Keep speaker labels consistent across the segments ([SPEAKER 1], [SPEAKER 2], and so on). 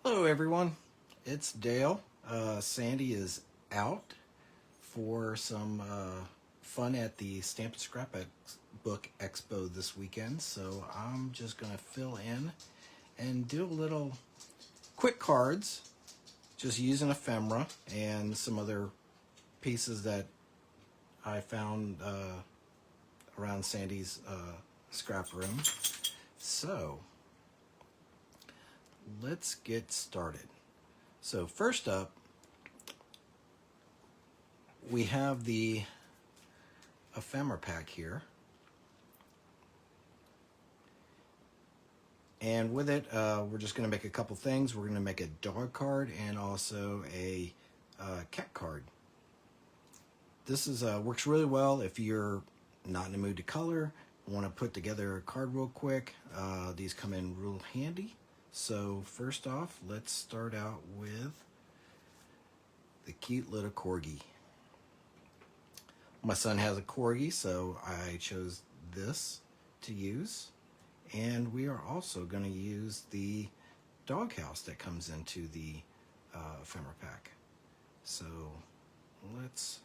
[SPEAKER 1] Hello everyone, it's Dale. Sandy is out for some fun at the Stamp and Scrapbook Expo this weekend, so I'm just going to fill in and do a little quick cards, just using ephemera and some other pieces that I found around Sandy's scrap room. So let's get started. So first up, we have the ephemera pack here. And with it, we're just going to make a couple things. We're going to make a dog card and also a cat card. This is works really well if you're not in the mood to color, want to put together a card real quick. These come in real handy. So first off, let's start out with the cute little corgi. My son has a corgi, so I chose this to use. And we are also going to use the doghouse that comes into the ephemera pack. So let's...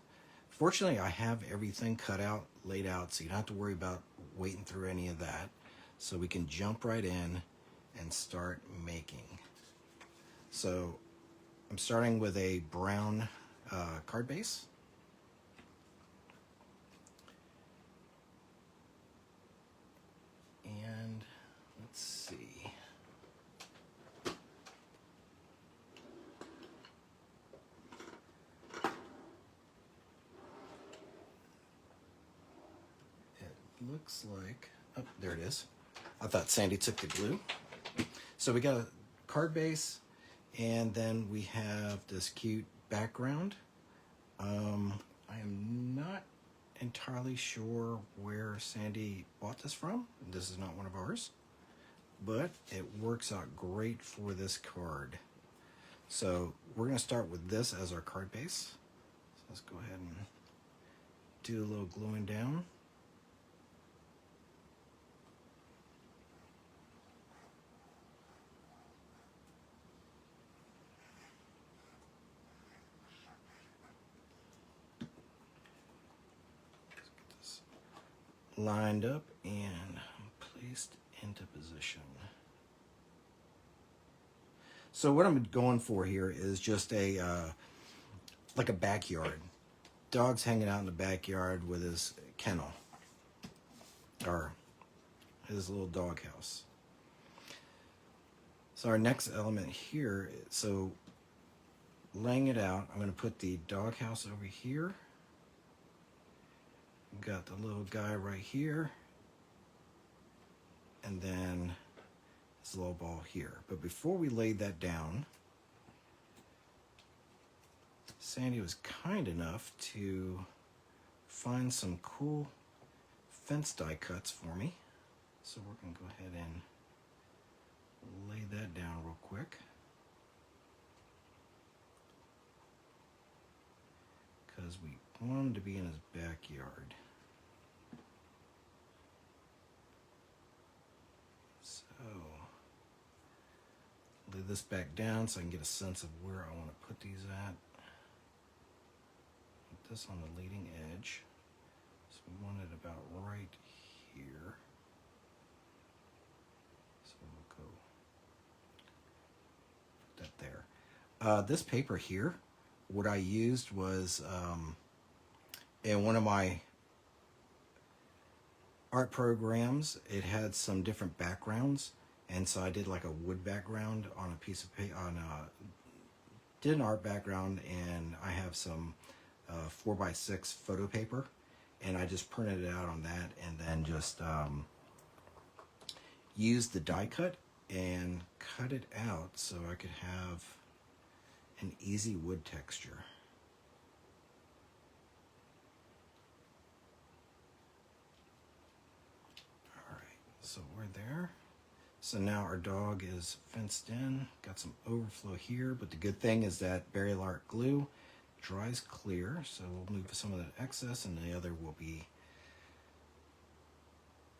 [SPEAKER 1] Fortunately, I have everything cut out, laid out, so you don't have to worry about waiting through any of that. So we can jump right in and start making. So I'm starting with a brown card base. And let's see. It looks like, oh, there it is. I thought Sandy took the glue. So we got a card base, and then we have this cute background. I am not entirely sure where Sandy bought this from. This is not one of ours, but it works out great for this card. So we're going to start with this as our card base. So let's go ahead and do a little gluing down. Lined up and placed into position. So what I'm going for here is just a like a backyard. Dog's hanging out in the backyard with his kennel or his little doghouse. So our next element here, so laying it out, I'm going to put the doghouse over here. Got the little guy right here, and then this little ball here. But before we laid that down, Sandy was kind enough to find some cool fence die cuts for me. So we're going to go ahead and lay that down real quick. Because we want him to be in his backyard. So, lay this back down so I can get a sense of where I want to put these at. Put this on the leading edge. So we want it about right here. So we'll go put that there. This paper here, what I used was in one of my art programs, it had some different backgrounds, and so I did like a wood background on a piece of paper, did an art background, and I have some 4x6 photo paper, and I just printed it out on that, and then just used the die cut and cut it out so I could have an easy wood texture. So we're there. So now our dog is fenced in, got some overflow here, but the good thing is that Berry Art glue dries clear, so we'll move some of that excess and the other will be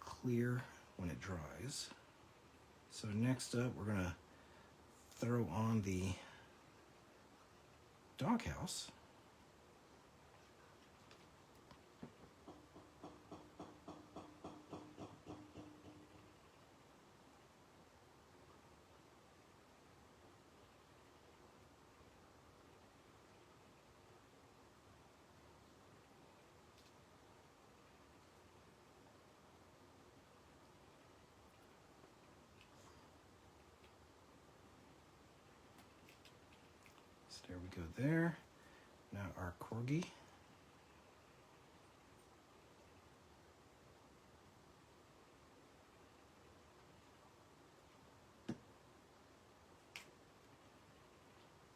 [SPEAKER 1] clear when it dries. So next up, we're gonna throw on the doghouse. So there we go there. Now our corgi.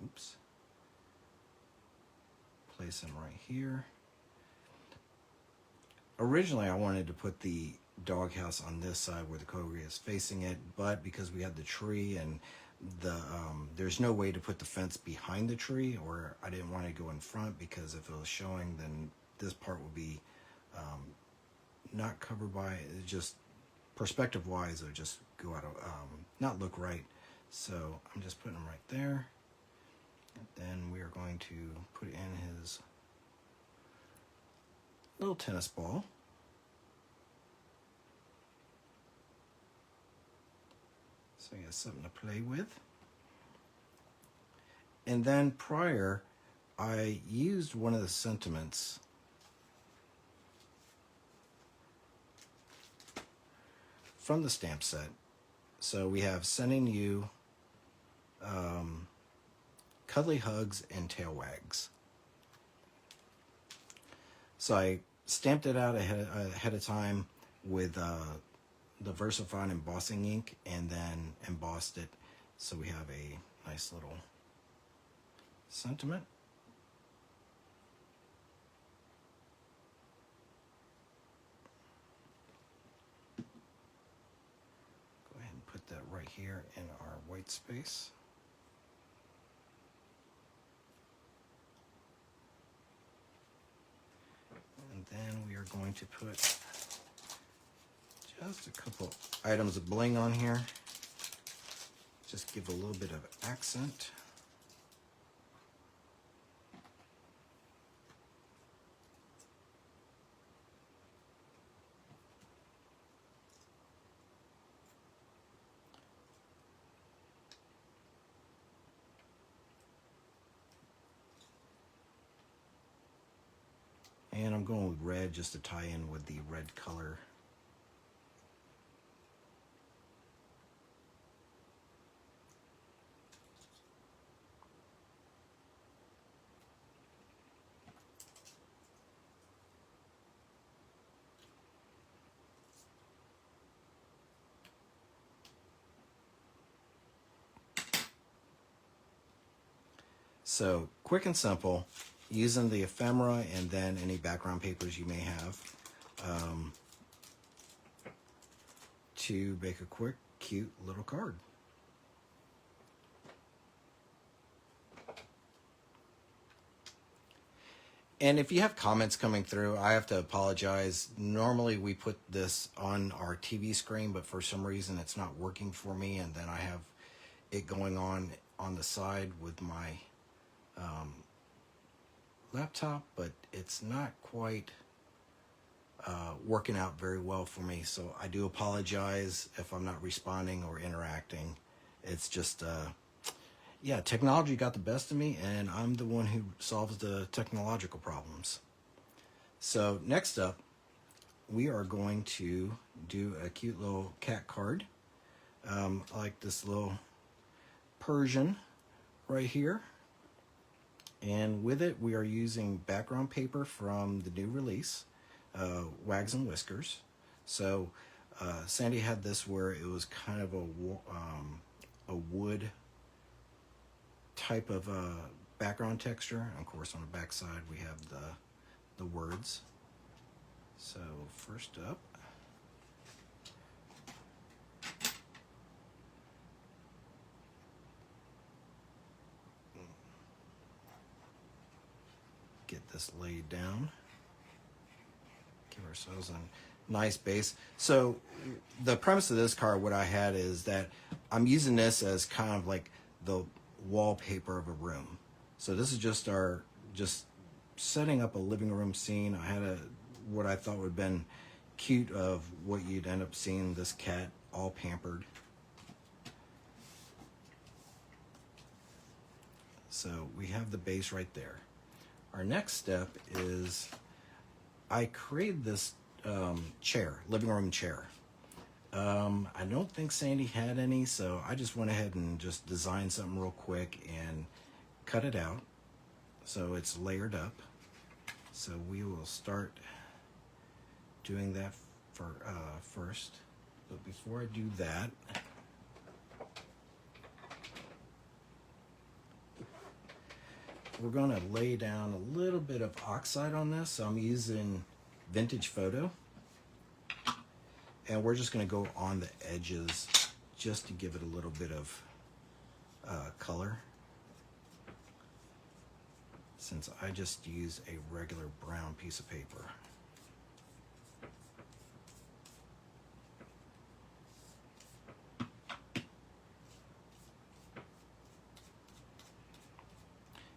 [SPEAKER 1] Oops. Place him right here. Originally, I wanted to put the doghouse on this side where the corgi is facing it, but because we had the tree and there's no way to put the fence behind the tree, or I didn't want to go in front because if it was showing, then this part would be not covered by it. Just perspective wise, it would just go out of not look right. So I'm just putting him right there. And then we are going to put in his little tennis ball. So he has something to play with. And then prior, I used one of the sentiments from the stamp set. So we have sending you cuddly hugs and tail wags. So I stamped it out ahead of time with the VersaFine embossing ink and then embossed it so we have a nice little sentiment. Go ahead and put that right here in our white space. And then we are going to put just a couple items of bling on here. Just give a little bit of accent. And I'm going with red just to tie in with the red color. So quick and simple, using the ephemera and then any background papers you may have to make a quick, cute little card. And if you have comments coming through, I have to apologize. Normally we put this on our TV screen, but for some reason it's not working for me, and then I have it going on the side with my laptop, but it's not quite working out very well for me. So I do apologize if I'm not responding or interacting. It's just, yeah, technology got the best of me, and I'm the one who solves the technological problems. So next up, we are going to do a cute little cat card. I like this little Persian right here. And with it, we are using background paper from the new release, Wags and Whiskers. So Sandy had this where it was kind of a wood type of background texture. And of course, on the back side, we have the words. So first up, get this laid down. Give ourselves a nice base. So the premise of this card, what I had is that I'm using this as kind of like the wallpaper of a room. So this is just setting up a living room scene. I had what I thought would have been cute of what you'd end up seeing, this cat all pampered. So we have the base right there. Our next step is I created this living room chair. I don't think Sandy had any, so I just went ahead and just designed something real quick and cut it out so it's layered up. So we will start doing that first. But before I do that, we're going to lay down a little bit of oxide on this. So I'm using Vintage Photo. And we're just going to go on the edges just to give it a little bit of color. Since I just use a regular brown piece of paper.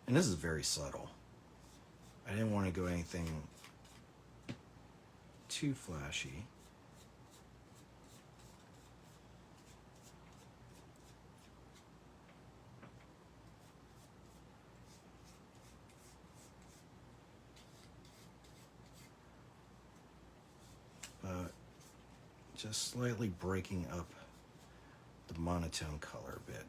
[SPEAKER 1] And this is very subtle. I didn't want to go anything too flashy. But just slightly breaking up the monotone color a bit.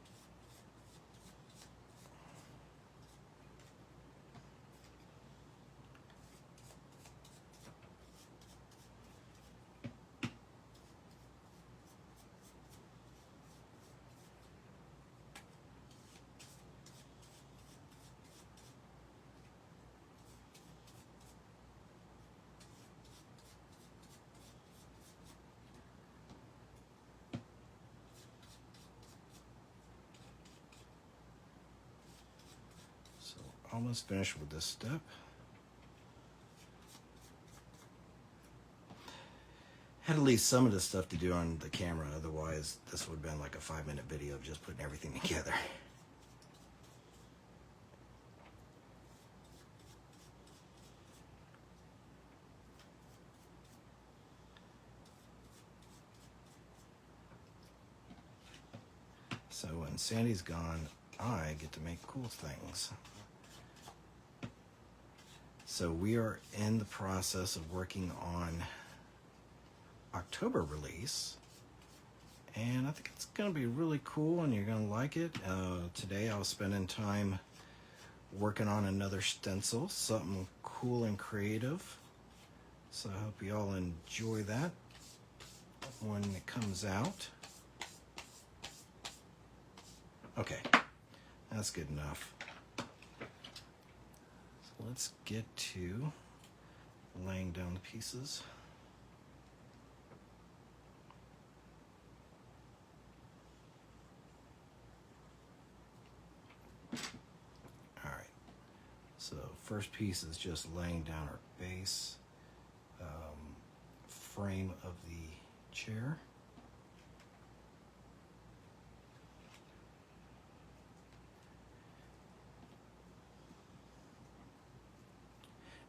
[SPEAKER 1] Almost finished with this step. Had to leave some of this stuff to do on the camera, otherwise this would have been like a 5-minute video of just putting everything together. So when Sandy's gone, I get to make cool things. So we are in the process of working on October release, and I think it's going to be really cool and you're going to like it. Today I was spending time working on another stencil, something cool and creative. So I hope you all enjoy that when it comes out. Okay, that's good enough. Let's get to laying down the pieces. All right, so first piece is just laying down our base frame of the chair.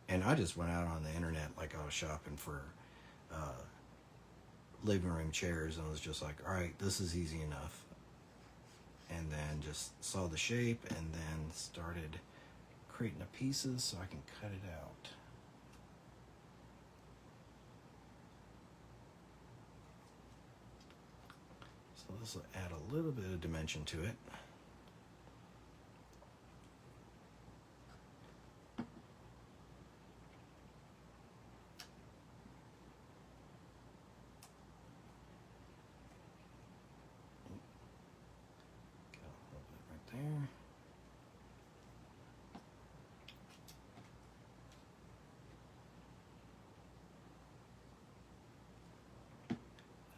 [SPEAKER 1] And I just went out on the internet like I was shopping for living room chairs, and I was just like, all right, this is easy enough. And then just saw the shape and then started creating the pieces so I can cut it out. So this will add a little bit of dimension to it. There.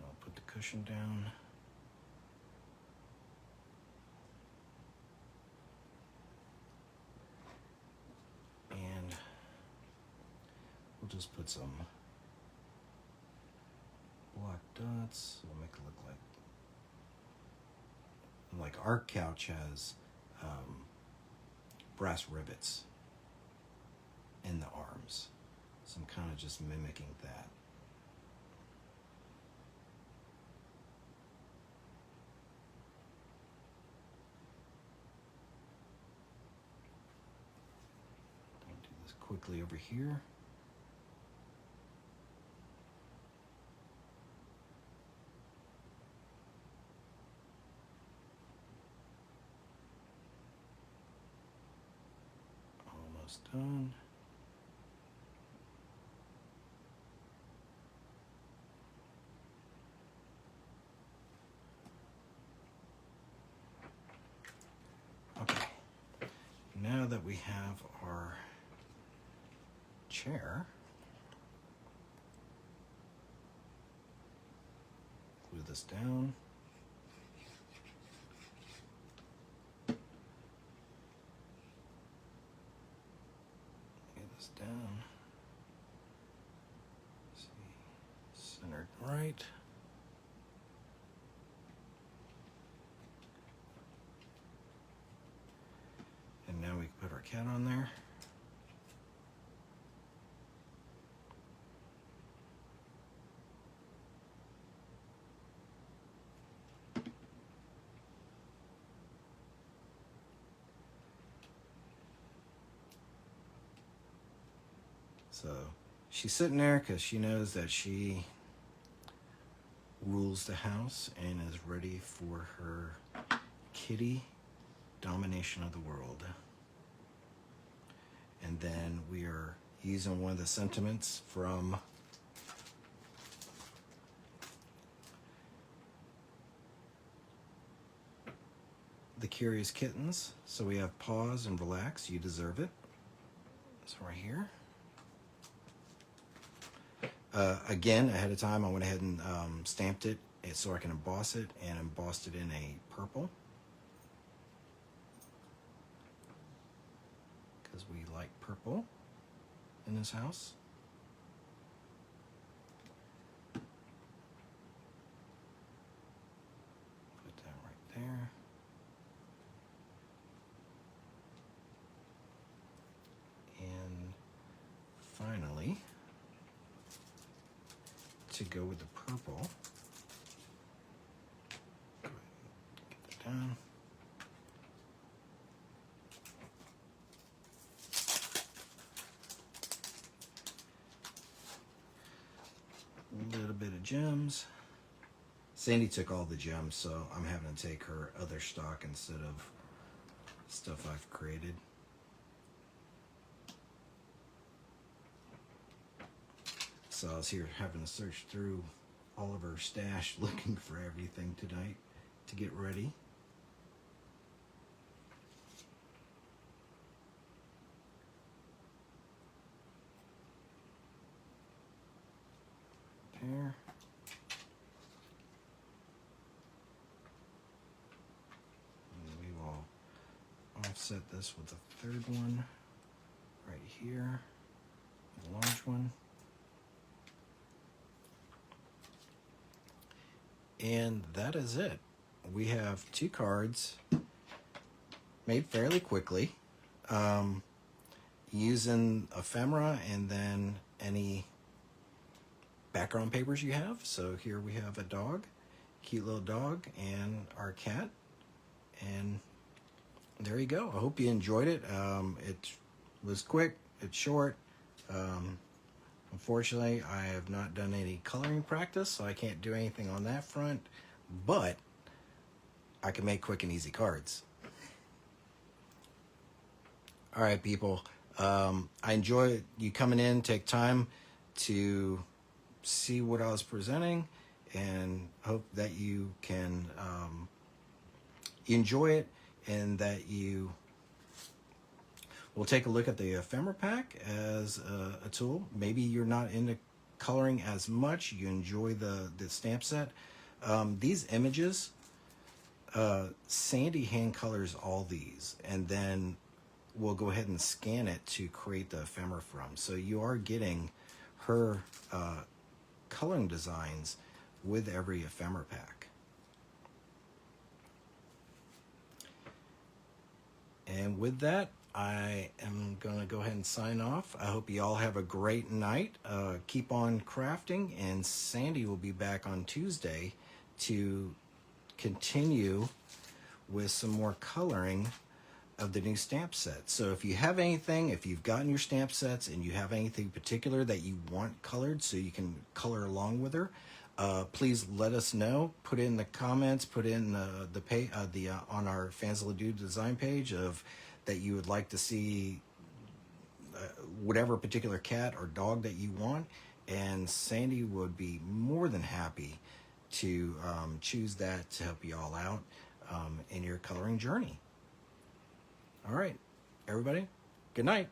[SPEAKER 1] I'll put the cushion down. And we'll just put some black dots. We'll make it look like like our couch has brass rivets in the arms. So I'm kind of just mimicking that. I'll do this quickly over here. Almost done. Okay, now that we have our chair, glue this down. Get this down. See, centered right. And now we can put our cat on there. So she's sitting there because she knows that she rules the house and is ready for her kitty domination of the world. And then we are using one of the sentiments from The Curious Kittens. So we have pause and relax, you deserve it. So right here. Again, ahead of time, I went ahead and stamped it so I can emboss it, and embossed it in a purple. Because we like purple in this house. Put that right there. And finally, to go with the purple, go ahead and get that down. A little bit of gems. Sandy took all the gems, so I'm having to take her other stock instead of stuff I've created. So I was here having to search through all of her stash looking for everything tonight to get ready. There. And we will offset this with the third one right here, the large one. And that is it. We have 2 cards made fairly quickly using ephemera and then any background papers you have. So here we have a dog, cute little dog, and our cat. And there you go. I hope you enjoyed it. It was quick, it's short. Unfortunately, I have not done any coloring practice, so I can't do anything on that front, but I can make quick and easy cards. All right, people. I enjoy you coming in, take time to see what I was presenting, and hope that you can enjoy it, and that you will take a look at the ephemera pack as a tool. Maybe you're not into coloring as much, you enjoy the stamp set. These images, Sandy hand colors all these, and then we'll go ahead and scan it to create the ephemera from. So you are getting her coloring designs with every ephemera pack. with that, I am going to go ahead and sign off. I hope you all have a great night. Keep on crafting, and Sandy will be back on Tuesday to continue with some more coloring of the new stamp set. So if you have anything, if you've gotten your stamp sets and you have anything particular that you want colored so you can color along with her, please let us know. Put in the comments, put in on our Fans of Doux Design page of that you would like to see whatever particular cat or dog that you want, and Sandy would be more than happy to choose that to help you all out in your coloring journey. All right, everybody, good night.